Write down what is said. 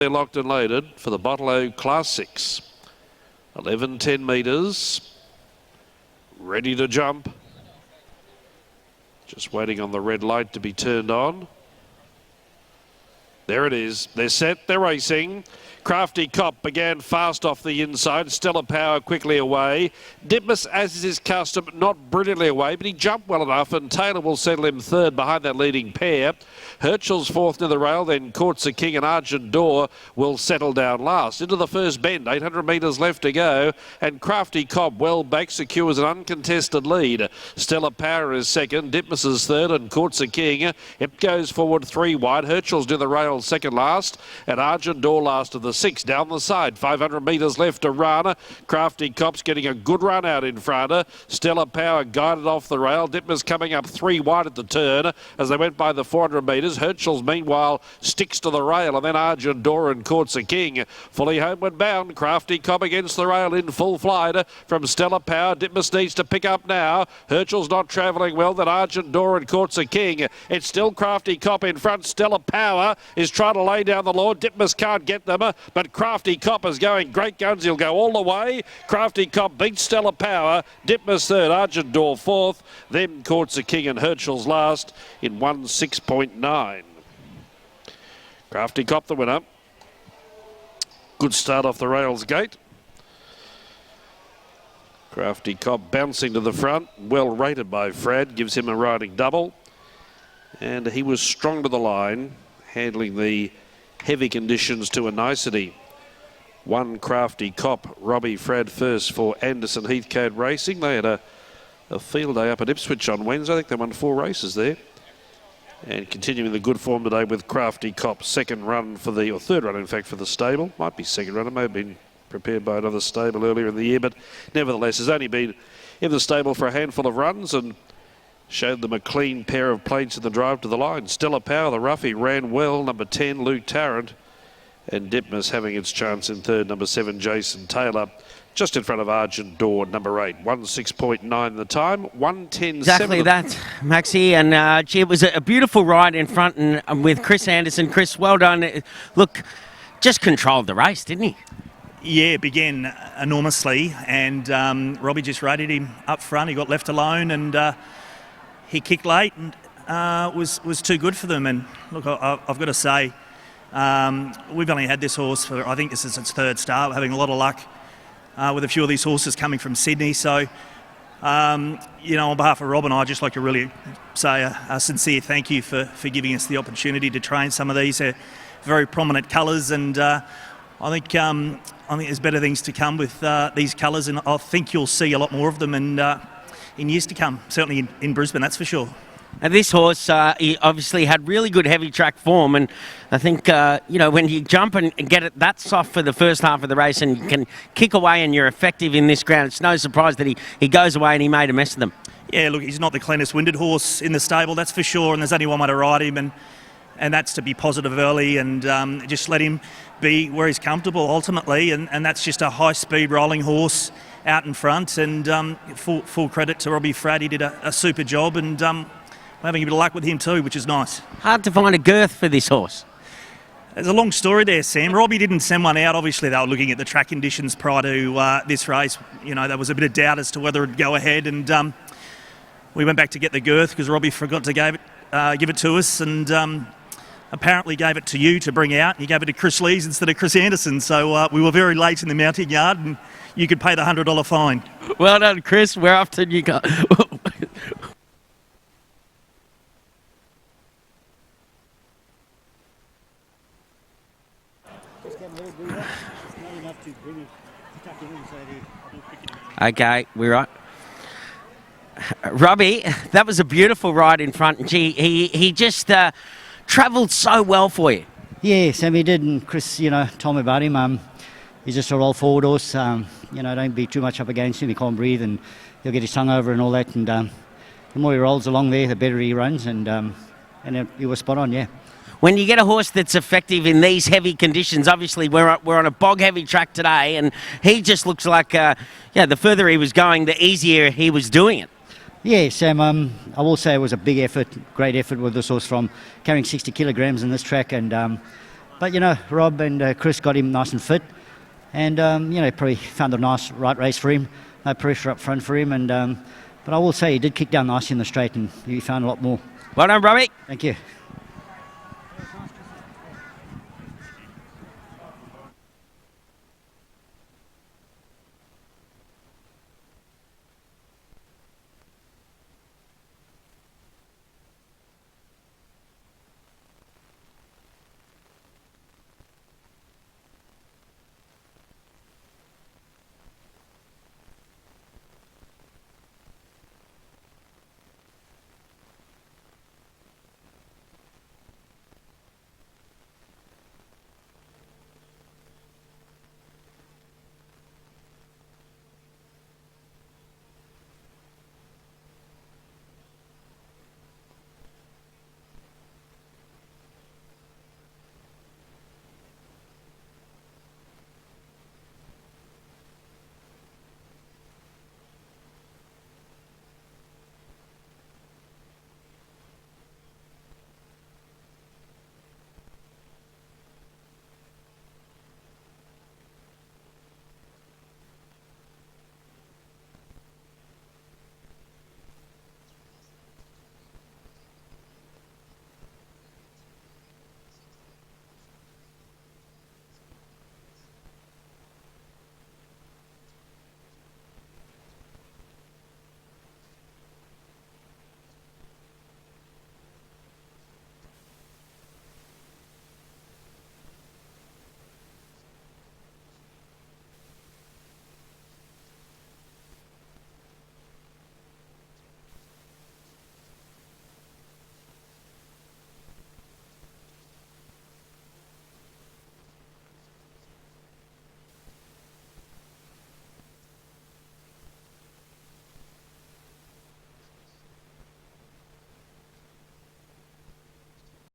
They're locked and loaded for the Bottle Class 6. 11-10 metres. Ready to jump. Just waiting on the red light to be turned on. There it is. They're set. They're racing. Crafty Cop began fast off the inside. Stellar Power quickly away. Ditmus, as is his custom, not brilliantly away, but he jumped well enough, and Taylor will settle him third behind that leading pair. Herschel's fourth near the rail, then Courts a King and Argent Door will settle down last. Into the first bend, 800 metres left to go, and Crafty Cop well back secures an uncontested lead. Stellar Power is second, Ditmus is third, and Courts a King. It goes forward 3 wide. Herschel's near the rail second last, and Argent Door last of the 6 down the side. 500 metres left to run. Crafty Cop's getting a good run out in front. Stellar Power guided off the rail. Ditmus coming up 3 wide at the turn as they went by the 400 metres. Herschel's meanwhile sticks to the rail, and then Argent Door and Courts a King fully homeward bound. Crafty Cop against the rail in full flight from Stellar Power. Ditmus needs to pick up now. Herschel's not travelling well. Then Argent Door and Courts a King. It's still Crafty Cop in front. Stellar Power is trying to lay down the law. Ditmus can't get them, but Crafty Cop is going great guns. He'll go all the way. Crafty Cop beats Stellar Power. Ditmus third, Argent Door fourth. Then Courts a King and Herschel's last in 1:6.9. Crafty Cop the winner. Good start off the rails gate. Crafty Cop bouncing to the front. Well rated by Frad. Gives him a riding double. And he was strong to the line, handling the heavy conditions to a nicety. One Crafty Cop, Robbie Frad first for Anderson Heathcote Racing. They had a field day up at Ipswich on Wednesday. I think they won 4 races there. And continuing the good form today with Crafty Cop. Second run for the, or third run in fact, for the stable. Might be second run. It may have been prepared by another stable earlier in the year, but nevertheless has only been in the stable for a handful of runs and showed them a clean pair of plates in the drive to the line. Stellar Power, the roughie, ran well. Number 10, Luke Tarrant. And Ditmus having its chance in third. Number 7, Jason Taylor. Just in front of Argent Door, number 8. 1:6.9 the time. 1:10.7. Exactly that, Maxie. And gee, it was a beautiful ride in front and with Chris Anderson. Chris, well done. Look, just controlled the race, didn't he? Yeah, began enormously. And Robbie just rated him up front. He got left alone and he kicked late and was too good for them. And look, I've got to say, we've only had this horse for, I think this is its 3rd start. We're having a lot of luck with a few of these horses coming from Sydney. So, you know, on behalf of Rob and I, I'd just like to really say a sincere thank you for giving us the opportunity to train some of these. They're very prominent colours, and I think there's better things to come with these colours, and I think you'll see a lot more of them in years to come, certainly in Brisbane, that's for sure. And this horse, he obviously had really good heavy track form, and I think, you know, when you jump and get it that soft for the first half of the race and you can kick away and you're effective in this ground, it's no surprise that he goes away and he made a mess of them. Yeah, look, he's not the cleanest winded horse in the stable, that's for sure, and there's only one way to ride him, and that's to be positive early and just let him be where he's comfortable ultimately, and that's just a high-speed rolling horse out in front, and full credit to Robbie Frad. He did a super job, and we're having a bit of luck with him too, which is nice. Hard to find a girth for this horse. There's a long story there, Sam. Robbie didn't send one out. Obviously, they were looking at the track conditions prior to this race. You know, there was a bit of doubt as to whether it'd go ahead, and we went back to get the girth because Robbie forgot to give it to us, and apparently gave it to you to bring out. He gave it to Chris Lees instead of Chris Anderson, so we were very late in the mounting yard, and you could pay the $100 fine. Well done, Chris. Where off did you go? Okay, we're right. Robbie, that was a beautiful ride in front. Gee, he just travelled so well for you. Yeah, Sam, he did, and Chris, you know, told me about him. He's just a roll forward horse. You know, don't be too much up against him. He can't breathe, and he'll get his tongue over and all that. And the more he rolls along there, the better he runs. And he was spot on, yeah. When you get a horse that's effective in these heavy conditions, obviously we're on a bog-heavy track today, and he just looks like, the further he was going, the easier he was doing it. Yeah, Sam, I will say it was a big effort, great effort with this horse from carrying 60 kilograms in this track, and But, you know, Rob and Chris got him nice and fit. And, you know, probably found a nice right race for him. No pressure up front for him. And but I will say he did kick down nicely in the straight and he found a lot more. Well done, Robbie. Thank you.